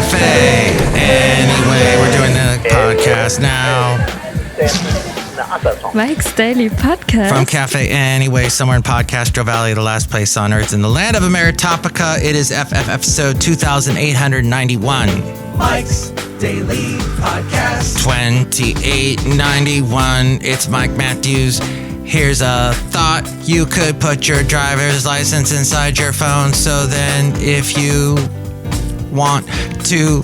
Café Anyway. We're doing the podcast now. Mike's Daily Podcast. From Café Anyway, somewhere in Podcastro Valley, the last place on earth in the land of Ameritopica. It is FF episode 2891. Mike's Daily Podcast. 2891. It's Mike Matthews. Here's a thought. You could put your driver's license inside your phone, so then if you want to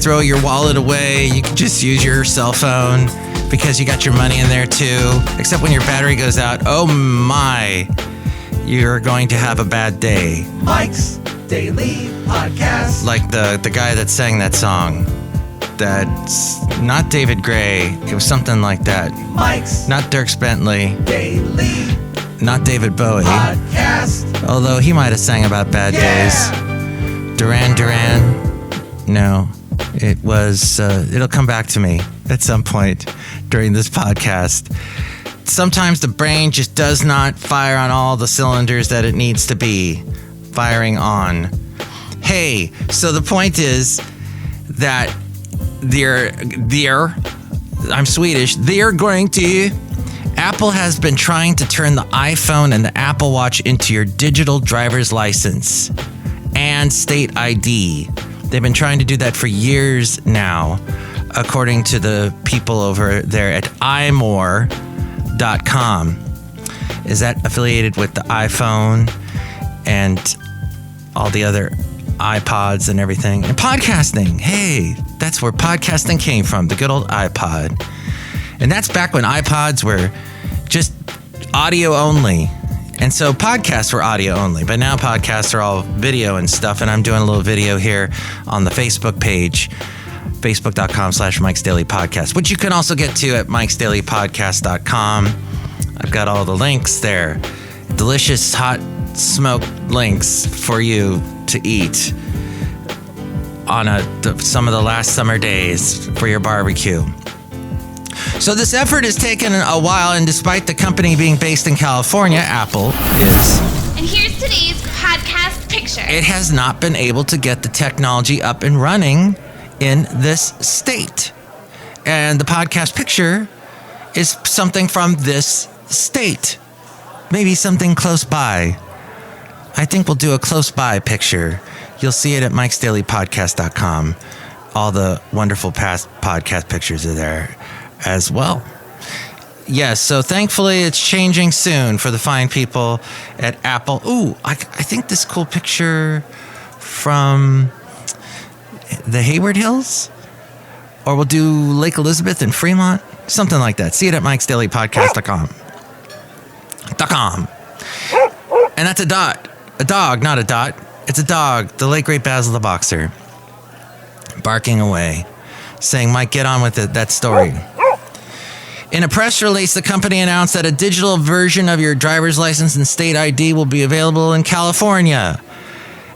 throw your wallet away, you can just use your cell phone because you got your money in there too. Except when your battery goes out, oh my, you're going to have a bad day. Mike's Daily Podcast. Like the guy that sang that song. That's not David Gray. It was something like that. Mike's Not Dierks Bentley. Daily Not David Bowie. Podcast. Although he might have sang about bad days. Duran Duran. No. It was, it'll come back to me at some point during this podcast. Sometimes the brain just does not fire on all the cylinders that it needs to be firing on. Hey, so the point is that I'm Swedish. Apple has been trying to turn the iPhone and the Apple Watch into your digital driver's license and state ID. They've been trying to do that for years now, according to the people over there at imore.com. Is that affiliated with the iPhone and all the other iPods and everything? And podcasting. Hey, that's where podcasting came from, the good old iPod. And that's back when iPods were just audio only. And so podcasts were audio only, but now podcasts are all video and stuff. And I'm doing a little video here on the Facebook page, facebook.com/Mike's Daily Podcast, which you can also get to at mikesdailypodcast.com. I've got all the links there. Delicious hot smoked links for you to eat on some of the last summer days for your barbecue. So this effort has taken a while, and despite the company being based in California, Apple is. And here's today's podcast picture. It has not been able to get the technology up and running in this state. And the podcast picture is something from this state. Maybe something close by. I think we'll do a close by picture. You'll see it at mikesdailypodcast.com. All the wonderful past podcast pictures are there as well. Yes, so thankfully it's changing soon for the fine people at Apple. Ooh, I think this cool picture from the Hayward Hills, or we'll do Lake Elizabeth and Fremont, something like that. See it at mikesdailypodcast.com. And that's a dog, not a dot. It's a dog, the late great Basil the Boxer, barking away, saying, Mike, get on with it, that story. In a press release, the company announced that a digital version of your driver's license and state ID will be available in California.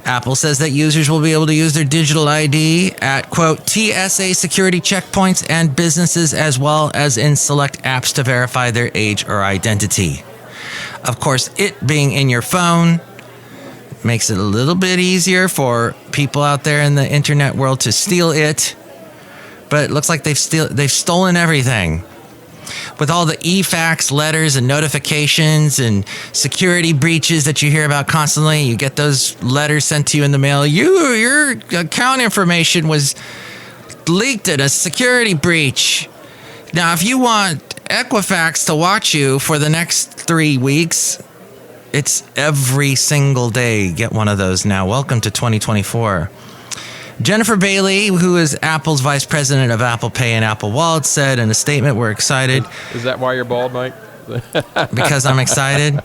Apple says that users will be able to use their digital ID at, quote, TSA security checkpoints and businesses, as well as in select apps to verify their age or identity. Of course, it being in your phone makes it a little bit easier for people out there in the internet world to steal it. But it looks like they've stolen everything. With all the e-fax letters and notifications and security breaches that you hear about constantly, you get those letters sent to you in the mail. Your account information was leaked in a security breach. Now, if you want Equifax to watch you for the next 3 weeks, it's every single day. Get one of those now. Welcome to 2024. Jennifer Bailey, who is Apple's vice president of Apple Pay and Apple Wallet, said in a statement, we're excited. Is that why you're bald, Mike? Because I'm excited?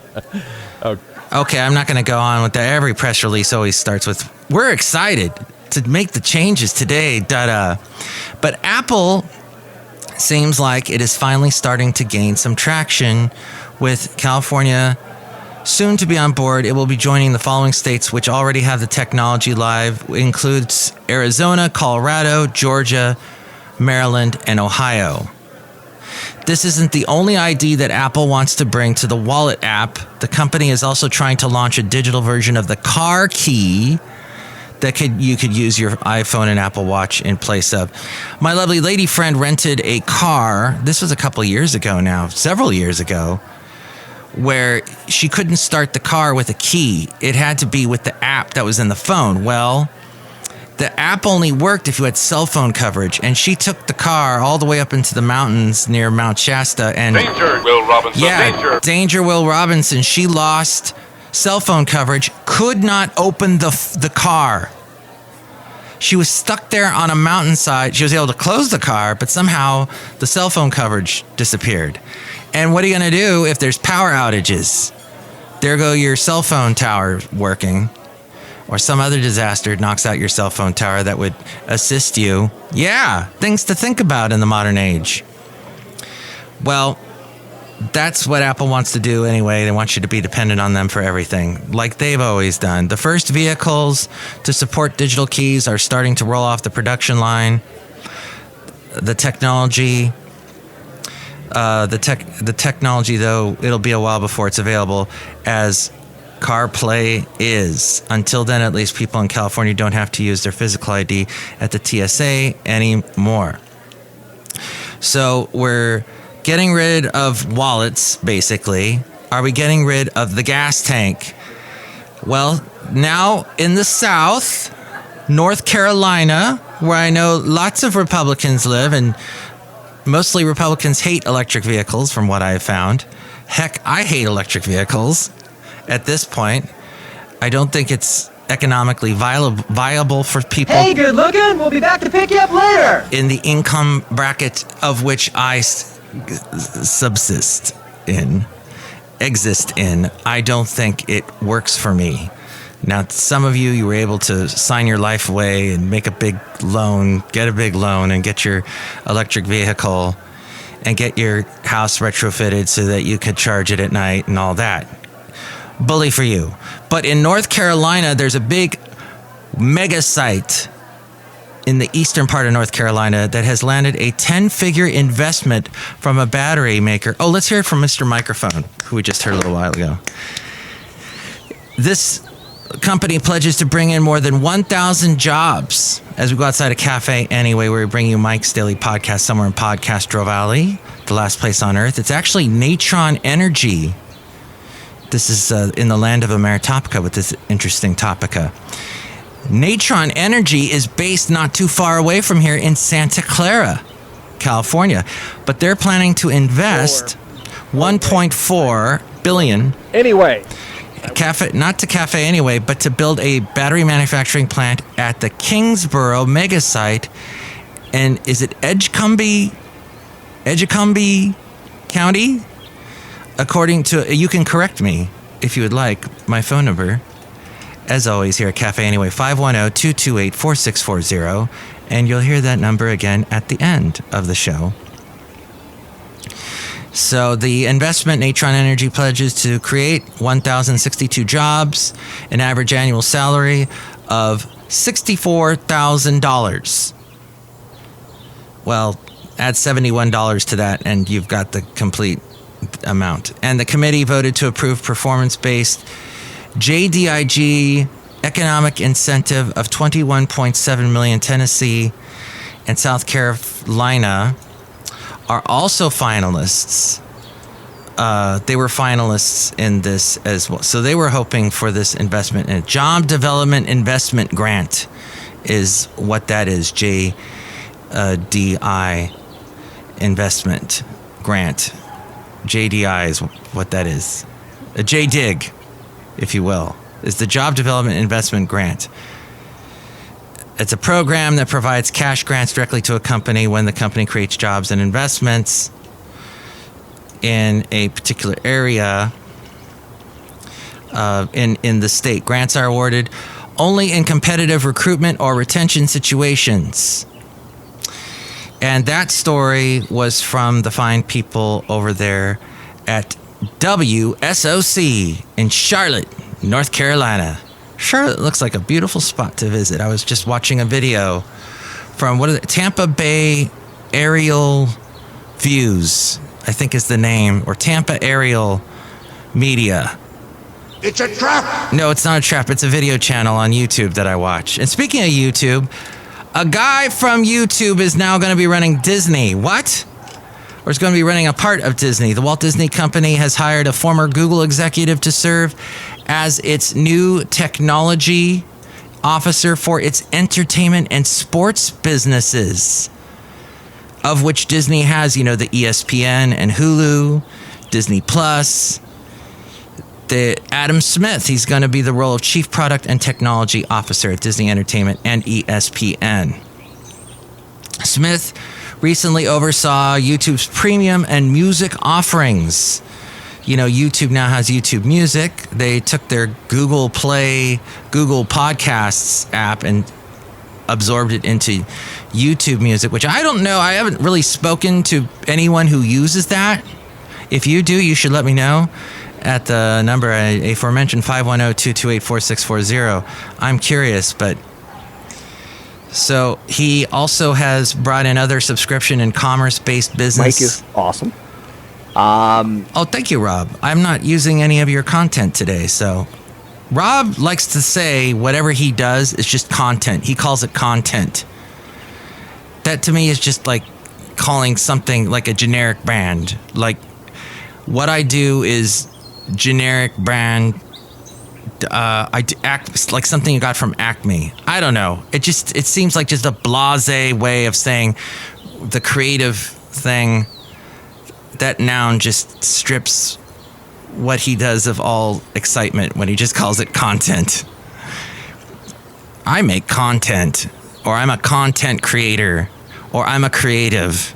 Okay, I'm not going to go on with that. Every press release always starts with, we're excited to make the changes today, da-da. But Apple seems like it is finally starting to gain some traction with California soon to be on board. It will be joining the following states which already have the technology live. It includes Arizona, Colorado, Georgia, Maryland, and Ohio. This isn't the only ID that Apple wants to bring to the Wallet app. The company is also trying to launch a digital version of the car key that you could use your iPhone and Apple Watch in place of. My lovely lady friend rented a car. This was a couple years ago now, several years ago, where she couldn't start the car with a key. It had to be with the app that was in the phone. Well, the app only worked if you had cell phone coverage, and she took the car all the way up into the mountains near Mount Shasta. And Danger, Will Robinson. yeah, danger, Will Robinson. She lost cell phone coverage, could not open the car. She was stuck there on a mountainside. She was able to close the car, but somehow the cell phone coverage disappeared. And what are you going to do if there's power outages? There go your cell phone tower working. Or some other disaster knocks out your cell phone tower that would assist you. Yeah, things to think about in the modern age. Well, that's what Apple wants to do anyway. They want you to be dependent on them for everything, like they've always done. The first vehicles to support digital keys are starting to roll off the production line. The technology, the technology, though, it'll be a while before it's available as CarPlay is. Until then, at least, people in California don't have to use their physical ID at the TSA anymore. So we're getting rid of wallets, basically. Are we getting rid of the gas tank? Well, now in the South, North Carolina, where I know lots of Republicans live, and mostly Republicans hate electric vehicles, from what I've found. Heck, I hate electric vehicles. At this point, I don't think it's economically viable for people. Hey, good looking. We'll be back to pick you up later. In the income bracket of which I exist in, I don't think it works for me. Now, some of you were able to sign your life away and make a big loan, get a big loan, and get your electric vehicle and get your house retrofitted so that you could charge it at night and all that. Bully for you. But in North Carolina, there's a big mega site in the eastern part of North Carolina that has landed a 10-figure investment from a battery maker. Oh, let's hear it from Mr. Microphone, who we just heard a little while ago. This company pledges to bring in more than 1,000 jobs as we go outside of Café Anyway, where we bring you Mike's Daily Podcast somewhere in podCastro Valley, the last place on earth. It's actually Natron Energy. This is in the land of Ameritopica with this interesting topica. Natron Energy is based not too far away from here in Santa Clara, California. But they're planning to invest $1.4 billion. Anyway. Not to Café Anyway, but to build a battery manufacturing plant at the Kingsborough mega site. And is it Edgecumbe County? According to, you can correct me if you would like, my phone number, as always, here at Café Anyway, 510-228-4640, and you'll hear that number again at the end of the show. So the investment, Natron Energy pledges to create 1,062 jobs, an average annual salary of $64,000. Well, add $71 to that, and you've got the complete amount. And the committee voted to approve performance-based JDIG economic incentive of $21.7 million. Tennessee and South Carolina are also finalists. They were finalists in this as well. So they were hoping for this investment. And Job Development Investment Grant is what that is. JDI Investment Grant. JDI is what that is. A JDIG, if you will, is the Job Development Investment Grant. It's a program that provides cash grants directly to a company when the company creates jobs and investments in a particular area in the state. Grants are awarded only in competitive recruitment or retention situations. And that story was from the fine people over there at WSOC in Charlotte, North Carolina. Charlotte looks like a beautiful spot to visit. I was just watching a video from Tampa Bay Aerial Views, I think is the name, or Tampa Aerial Media. It's a trap! No, it's not a trap. It's a video channel on YouTube that I watch. And speaking of YouTube, a guy from YouTube is now going to be running Disney. What? Or is going to be running a part of Disney. The Walt Disney Company has hired a former Google executive to serve as its new technology officer for its entertainment and sports businesses, of which Disney has, the ESPN and Hulu, Disney Plus. The Adam Smith, he's going to be the role of Chief Product and Technology Officer at Disney Entertainment and ESPN. Smith recently oversaw YouTube's premium and music offerings. YouTube now has YouTube Music. They took their Google Play, Google Podcasts app and absorbed it into YouTube Music, which I don't know. I haven't really spoken to anyone who uses that. If you do, you should let me know at the number aforementioned 510-228-4640. I'm curious, but so he also has brought in other subscription and commerce-based business. Mike is awesome. Oh, thank you, Rob. I'm not using any of your content today, so Rob likes to say whatever he does is just content. He calls it content. That to me is just like calling something like a generic brand. Like what I do is generic brand. I act like something you got from Acme. I don't know. It seems like just a blasé way of saying the creative thing. That noun just strips what he does of all excitement when he just calls it content. I make content, or I'm a content creator, or I'm a creative.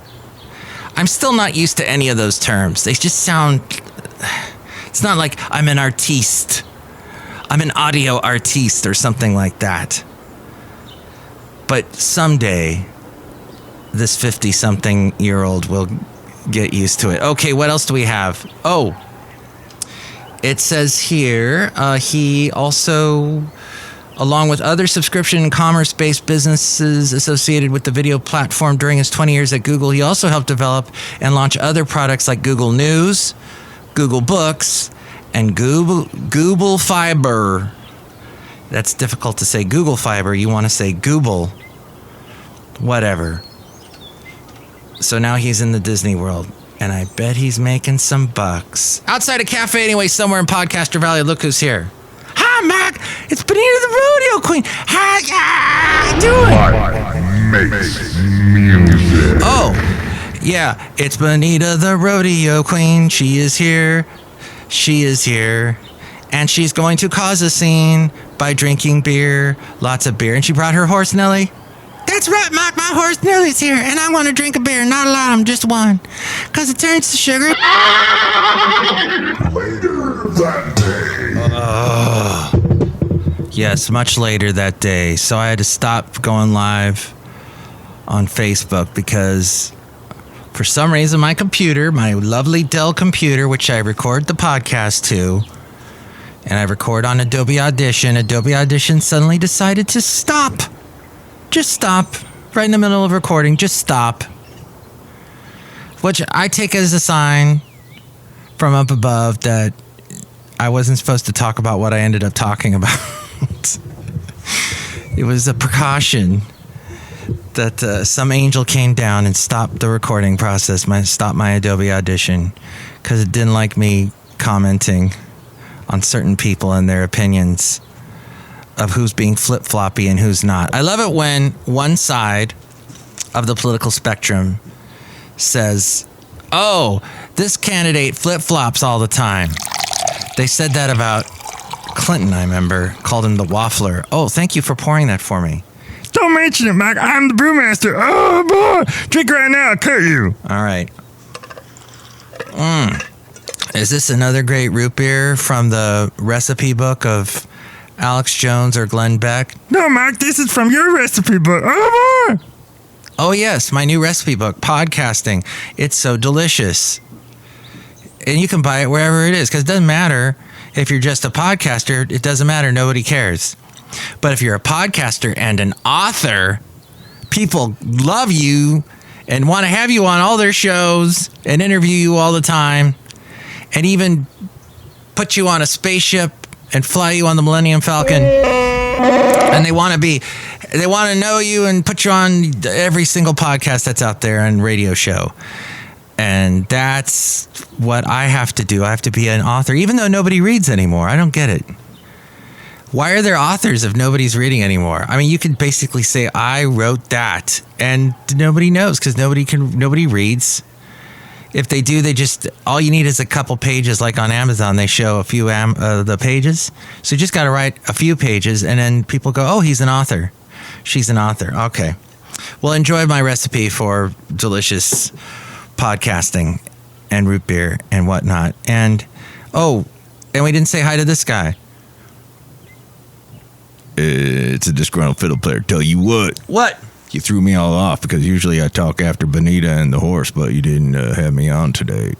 I'm still not used to any of those terms. They just sound... It's not like I'm an artiste. I'm an audio artiste or something like that. But someday, this 50-something-year-old will get used to it. Okay, what else do we have? Oh, it says here, he also, along with other subscription and commerce-based businesses associated with the video platform during his 20 years at Google, he also helped develop and launch other products like Google News, Google Books, and Google Fiber. That's difficult to say. Google Fiber. You want to say Google. Whatever. So now he's in the Disney World, and I bet he's making some bucks. Outside of Café Anyway, somewhere in Podcastro Valley, look who's here. Hi, Mac. It's Bonita the Rodeo Queen. How you doing? Makes music. Oh, yeah. It's Bonita the Rodeo Queen. She is here. She is here. And she's going to cause a scene by drinking beer. Lots of beer. And she brought her horse, Nellie. That's right, Mike. My horse Nellie's here, and I want to drink a beer. Not a lot of them, just one. Because it turns to sugar. Later that day. Yes, much later that day. So I had to stop going live on Facebook because for some reason my computer, my lovely Dell computer, which I record the podcast to, and I record on Adobe Audition suddenly decided to stop. Just stop. Right in the middle of recording. Just stop. Which I take as a sign from up above that I wasn't supposed to talk about what I ended up talking about. It was a precaution that some angel came down and stopped the recording process, stopped my Adobe Audition, because it didn't like me commenting on certain people and their opinions of who's being flip-floppy and who's not. I love it when one side of the political spectrum says, oh, this candidate flip-flops all the time. They said that about Clinton, I remember, called him the waffler. Oh, thank you for pouring that for me. Don't mention it, Mac. I'm the brewmaster. Oh, boy. Drink right now. I'll cut you. All right. Is this another great root beer from the recipe book of Alex Jones or Glenn Beck? No, Mac, this is from your recipe book. Oh, boy. Oh, yes, my new recipe book, Podcasting. It's so delicious. And you can buy it wherever it is, because it doesn't matter if you're just a podcaster. It doesn't matter. Nobody cares. But if you're a podcaster and an author, people love you and want to have you on all their shows and interview you all the time and even put you on a spaceship and fly you on the Millennium Falcon. And they want to know you and put you on every single podcast that's out there and radio show. And that's what I have to do. I have to be an author, even though nobody reads anymore. I don't get it. Why are there authors if nobody's reading anymore? I mean, you could basically say, I wrote that, and nobody knows because nobody reads. If they do, all you need is a couple pages. Like on Amazon, they show a few the pages. So you just got to write a few pages, and then people go, oh, he's an author. She's an author. Okay. Well, enjoy my recipe for delicious podcasting and root beer and whatnot. And we didn't say hi to this guy. It's a disgruntled fiddle player. Tell you what? You threw me all off because usually I talk after Bonita and the horse, but you didn't have me on today.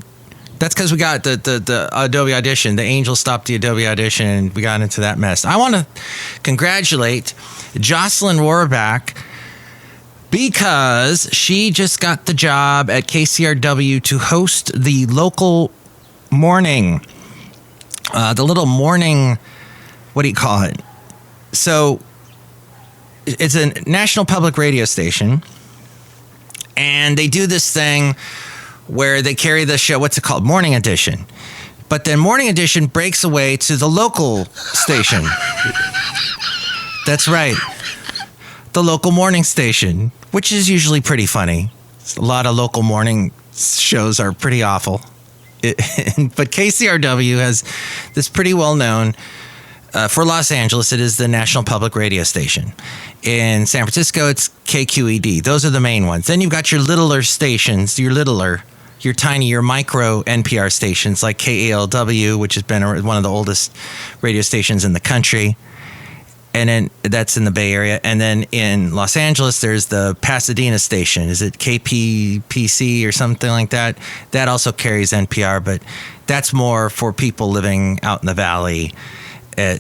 That's because we got the Adobe Audition. The Angel stopped the Adobe Audition, and we got into that mess. I want to congratulate Jocelyn Rohrback because she just got the job at KCRW to host the local morning, the little morning, what do you call it? So it's a national public radio station, and they do this thing where they carry the show, what's it called? Morning Edition. But then Morning Edition breaks away to the local station. That's right. The local morning station, which is usually pretty funny. A lot of local morning shows are pretty awful. But KCRW has this pretty well-known, for Los Angeles, it is the National Public Radio Station. In San Francisco, it's KQED. Those are the main ones. Then you've got your littler stations, your tiny, your micro NPR stations like KALW, which has been one of the oldest radio stations in the country. And then that's in the Bay Area. And then in Los Angeles, there's the Pasadena station. Is it KPPC or something like that? That also carries NPR, but that's more for people living out in the valley.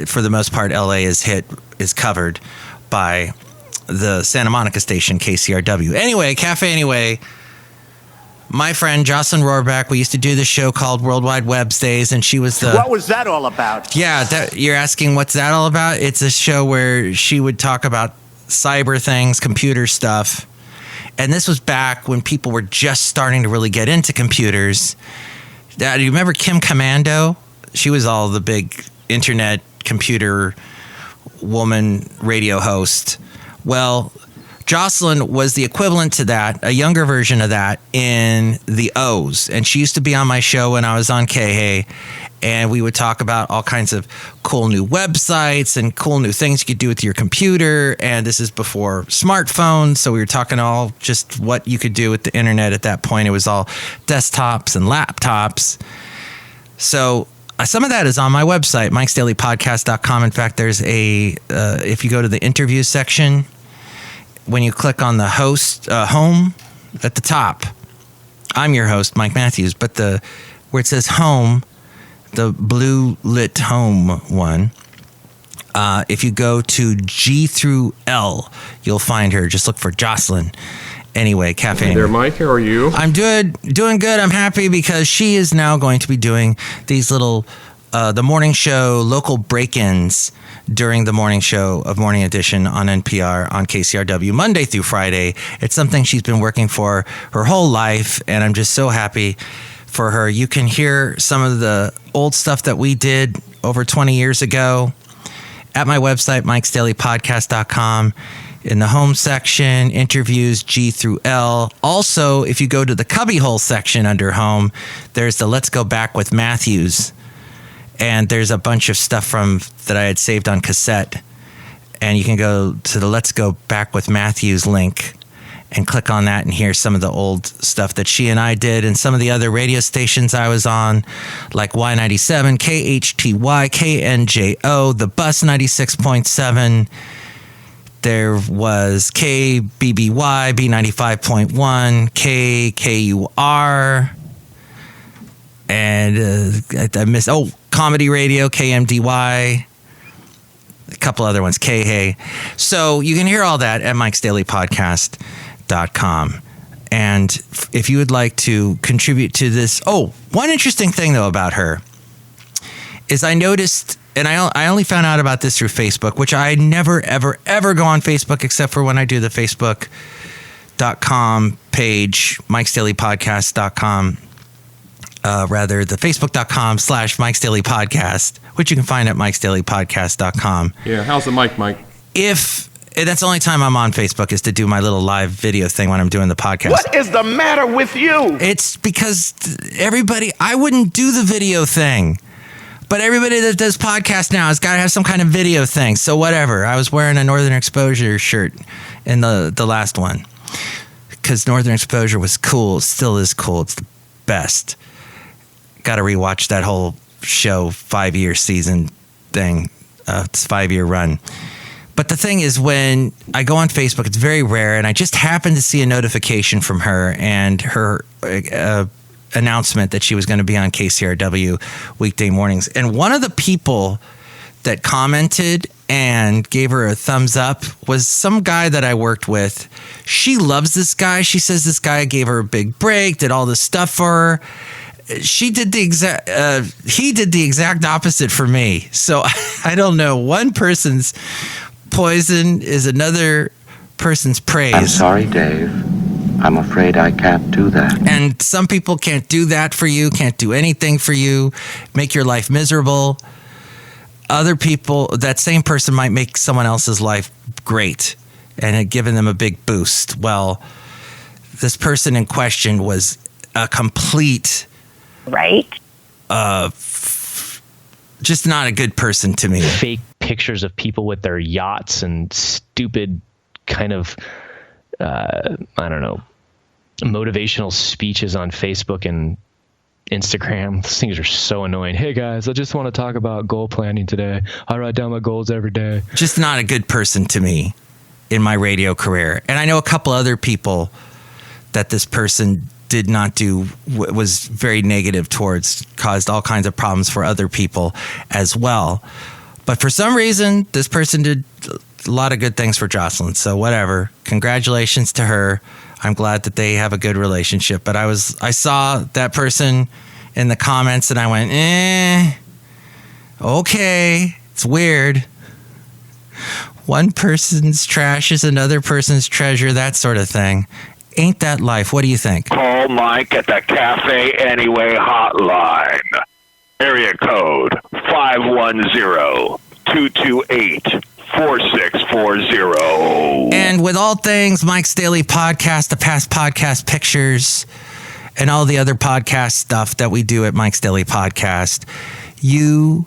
For the most part, LA is covered by the Santa Monica station, KCRW. Anyway, Café Anyway, my friend Jocelyn Rohrback, we used to do this show called Worldwide Webs Days, and she was the... What was that all about? Yeah, you're asking what's that all about? It's a show where she would talk about cyber things, computer stuff. And this was back when people were just starting to really get into computers. Do you remember Kim Commando? She was all the big internet computer woman radio host. Well, Jocelyn was the equivalent to that, a younger version of that in the O's. And she used to be on my show when I was on KHA, and we would talk about all kinds of cool new websites and cool new things you could do with your computer. And this is before smartphones, so we were talking all just what you could do with the internet at that point. It was all desktops and laptops. So some of that is on my website, mikesdailypodcast.com. In fact, there's if you go to the interview section, when you click on the host home at the top, I'm your host, Mike Matthews, but where it says home, the blue lit home one, if you go to G through L, you'll find her. Just look for Jocelyn. Anyway, Cafe. Hey there, Mike. How are you? I'm doing good. I'm happy because she is now going to be doing these little, the morning show, local break-ins during the morning show of Morning Edition on NPR on KCRW Monday through Friday. It's something she's been working for her whole life, and I'm just so happy for her. You can hear some of the old stuff that we did over 20 years ago at my website, mikesdailypodcast.com. In the home section, interviews G through L. Also, if you go to the cubbyhole section under home, there's the Let's Go Back with Matthews. And there's a bunch of stuff that I had saved on cassette. And you can go to the Let's Go Back with Matthews link and click on that and hear some of the old stuff that she and I did and some of the other radio stations I was on, like Y97, KHTY, KNJO, The Bus 96.7. There was KBBY, B95.1, KKUR, and I missed, Comedy Radio, KMDY, a couple other ones, KHA. So you can hear all that at mikesdailypodcast.com. And if you would like to contribute to this, one interesting thing, though, about her is I noticed, and I only found out about this through Facebook, which I never, ever, ever go on Facebook except for when I do the Facebook.com page, Mike'sDailyPodcast.com. Rather, the Facebook.com/Mike's Daily Podcast, which you can find at Mike'sDailyPodcast.com. Yeah, how's the mic, Mike? That's the only time I'm on Facebook is to do my little live video thing when I'm doing the podcast. What is the matter with you? It's because I wouldn't do the video thing. But everybody that does podcasts now has got to have some kind of video thing. So whatever. I was wearing a Northern Exposure shirt in the last one. Because Northern Exposure was cool. It still is cool. It's the best. Got to rewatch that whole show, 5-year season thing. It's 5-year run. But the thing is, when I go on Facebook, it's very rare, and I just happened to see a notification from her and her announcement that she was going to be on KCRW weekday mornings. And one of the people that commented and gave her a thumbs up was some guy that I worked with. She loves this guy. She says this guy gave her a big break, did all this stuff for her. He did the exact opposite for me. So I don't know. One person's poison is another person's praise. I'm sorry, Dave. I'm afraid I can't do that. And some people can't do that for you, can't do anything for you, make your life miserable. Other people, that same person might make someone else's life great and had given them a big boost. Well, this person in question was a complete... Right? Just not a good person to me. Fake pictures of people with their yachts and stupid kind of, I don't know, motivational speeches on Facebook and Instagram. Those things are so annoying. Hey guys, I just want to talk about goal planning today. I write down my goals every day. Just not a good person to me in my radio career. And I know a couple other people that this person did not do, was very negative towards, caused all kinds of problems for other people as well. But for some reason, this person did a lot of good things for Jocelyn. So whatever. Congratulations to her. I'm glad that they have a good relationship. But I saw that person in the comments and I went, okay, it's weird. One person's trash is another person's treasure, that sort of thing. Ain't that life? What do you think? Call Mike at the Café Anyway hotline. Area code 510-228-4640. And with all things Mike's Daily Podcast, the past podcast pictures, and all the other podcast stuff that we do at Mike's Daily Podcast, you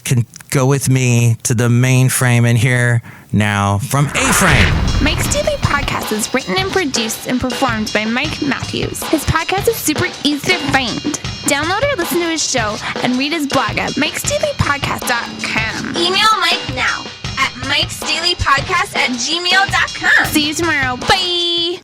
can go with me to the mainframe and hear now from A-Frame. Mike's Daily Podcast is written and produced and performed by Mike Matthews. His podcast is super easy to find. Download or listen to his show and read his blog at mikesdailypodcast.com. Email Mike now at mikesdailypodcast@gmail.com. See you tomorrow. Bye!